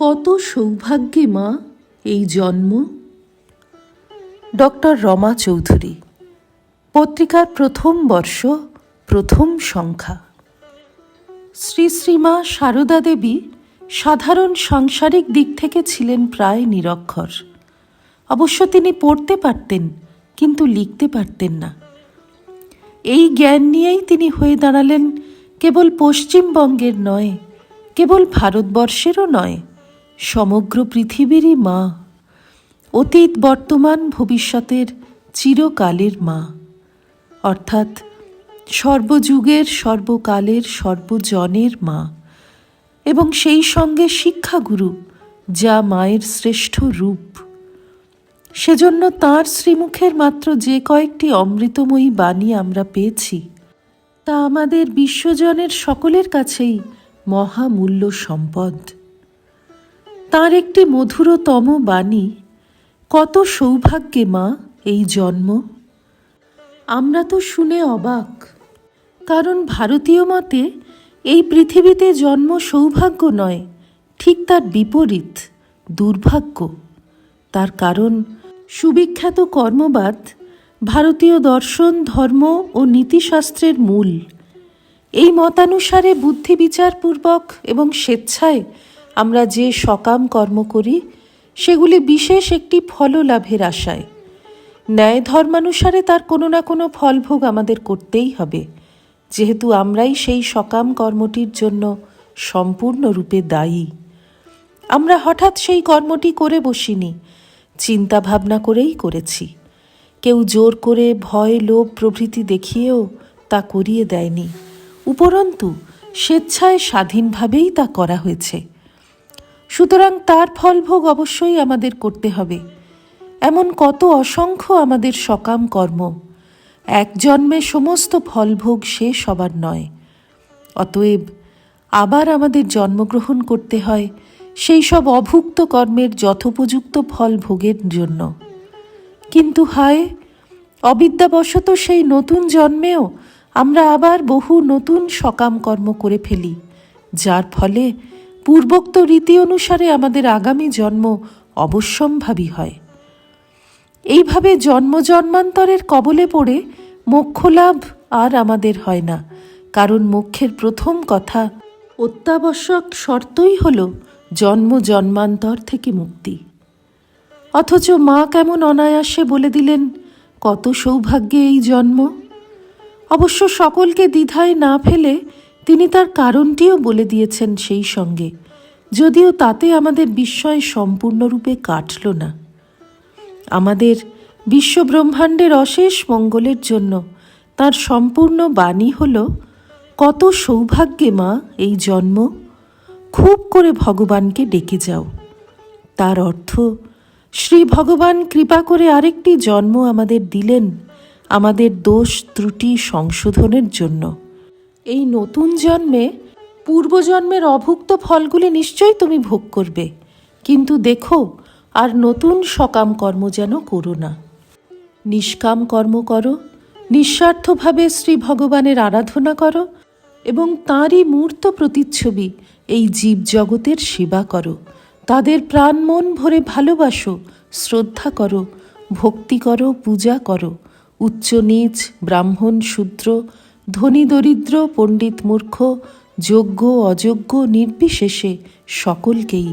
কত সৌভাগ্যে মা এই জন্ম। ডক্টর রমা চৌধুরী, পত্রিকার প্রথম বর্ষ, প্রথম সংখ্যা। শ্রী শ্রীমা সারদা দেবী সাধারণ সাংসারিক দিক থেকে ছিলেন প্রায় নিরক্ষর। অবশ্য তিনি পড়তে পারতেন, কিন্তু লিখতে পারতেন না। এই জ্ঞান নিয়েই তিনি হয়ে দাঁড়ালেন কেবল পশ্চিমবঙ্গের নয়, কেবল ভারতবর্ষেরও নয়, সমগ্র পৃথিবীরই মা, অতীত বর্তমান ভবিষ্যতের চিরকালের মা, অর্থাৎ সর্বযুগের সর্বকালের সর্বজনের মা, এবং সেই সঙ্গে শিক্ষাগুরু, যা মায়ের শ্রেষ্ঠ রূপ। সেজন্য তাঁর শ্রীমুখের মাত্র যে কয়েকটি অমৃতময়ী বাণী আমরা পেয়েছি, তা আমাদের বিশ্বজনের সকলের কাছেই মহামূল্য সম্পদ। তাঁর একটি মধুরতম বাণী, কত সৌভাগ্যে মা এই জন্ম। আমরা তো শুনে অবাক, কারণ ভারতীয় মতে এই পৃথিবীতে জন্ম সৌভাগ্য নয়, ঠিক তার বিপরীত, দুর্ভাগ্য। তার কারণ সুবিখ্যাত কর্মবাদ ভারতীয় দর্শন, ধর্ম ও নীতিশাস্ত্রের মূল। এই মতানুসারে বুদ্ধি বিচারপূর্বক এবং স্বেচ্ছায় আমরা যে সকাম কর্ম করি, সেগুলি বিশেষ একটি ফললাভের আশায়। ন্যায় ধর্মানুসারে তার কোনো না কোনো ফলভোগ আমাদের করতেই হবে, যেহেতু আমরাই সেই সকাম কর্মটির জন্য সম্পূর্ণরূপে দায়ী। আমরা হঠাৎ সেই কর্মটি করে বসিনি, চিন্তা ভাবনা করেই করেছি। কেউ জোর করে ভয়, লোভ প্রভৃতি দেখিয়েও তা করিয়ে দেয়নি, উপরন্তু স্বেচ্ছায় স্বাধীনভাবেই তা করা হয়েছে। সুতরাং তার ফলভোগ অবশ্যই আমাদের করতে হবে। এমন কত অসংখ্য আমাদের সকাম কর্ম, এক জন্মে সমস্ত ফলভোগ শেষ হবার নয়। অতএব আবার আমাদের জন্মগ্রহণ করতে হয় সেই সব অভুক্ত কর্মের যথোপযুক্ত ফল ভোগের জন্য। কিন্তু হায়, অবিদ্যাবশত সেই নতুন জন্মেও আমরা আবার বহু নতুন সকাম কর্ম করে ফেলি, যার ফলে পূর্বোক্ত রীতি অনুসারে আমাদের আগামী জন্ম অবশ্যম্ভাবী হয়। এইভাবে জন্ম জন্মান্তরের কবলে পড়ে মোক্ষলাভ আর আমাদের হয় না, কারণ মোক্ষের প্রথম কথা, অত্যাবশ্যক শর্তই হল জন্ম জন্মান্তর থেকে মুক্তি। অথচ মা কেমন অনায়াসে বলে দিলেন, কত সৌভাগ্যে এই জন্ম। অবশ্য সকলকে দ্বিধায় না ফেলে তিনি তার কারণটিও বলে দিয়েছেন সেই সঙ্গে, যদিও তাতে আমাদের বিস্ময় সম্পূর্ণরূপে কাটল না। আমাদের বিশ্বব্রহ্মাণ্ডের অশেষ মঙ্গলের জন্য তার সম্পূর্ণ বাণী হল, কত সৌভাগ্যে মা এই জন্ম। খুব করে ভগবানকে ডেকে যাও। তার অর্থ, শ্রী ভগবান কৃপা করে আরেকটি জন্ম আমাদের দিলেন, আমাদের দোষ ত্রুটি সংশোধনের জন্য। এই নতুন জন্মে পূর্বজন্মের অভুক্ত ফলগুলি নিশ্চয়ই তুমি ভোগ করবে, কিন্তু দেখো আর নতুন সকাম কর্ম যেন করো না। নিষ্কাম কর্ম করো, নিঃস্বার্থভাবে শ্রী ভগবানের আরাধনা করো এবং তাঁরই মূর্ত প্রতিচ্ছবি এই জীবজগতের সেবা করো। তাদের প্রাণ মন ভরে ভালোবাসো, শ্রদ্ধা করো, ভক্তি করো, পূজা করো। উচ্চ নীচ, ব্রাহ্মণ শূদ্র, ধনী দরিদ্র, পণ্ডিত মূর্খ, যোগ্য অযোগ্য নির্বিশেষে সকলকেই।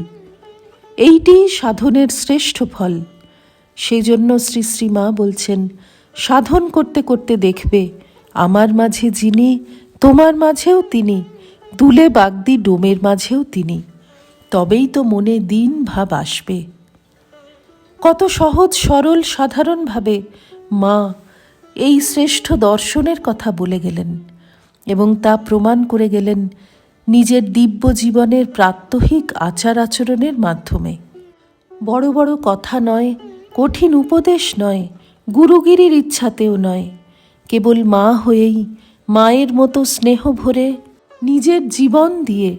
এইটি সাধনের শ্রেষ্ঠ ফল। সেই জন্য শ্রী শ্রীমা বলছেন, সাধন করতে করতে দেখবে আমার মাঝে যিনি, তোমার মাঝেও তিনি, দুলে বাগদি ডোমের মাঝেও তিনি। তবেই তো মনে দিন ভাব আসবে। কত সহজ সরল সাধারণভাবে মা এই শ্রেষ্ঠ দর্শনের কথা বলে গেলেন এবং তা প্রমাণ করে গেলেন নিজের দিব্য জীবনের প্রাত্যহিক আচার আচরণের মাধ্যমে। বড় বড় কথা নয়, কঠিন উপদেশ নয়, গুরুগিরির ইচ্ছাতেও নয়, কেবল মা হয়েই মায়ের মতো স্নেহ ভরে নিজের জীবন দিয়ে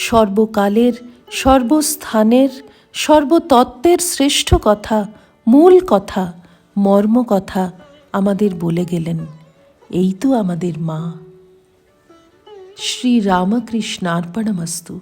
সর্বকালের, সর্বস্থানের, সর্বতত্ত্বের শ্রেষ্ঠ কথা, মূল কথা, মর্ম কথা আমাদের বলে গেলেন। এই তো আমাদের মা। শ্রী রামকৃষ্ণার্পণমস্তু।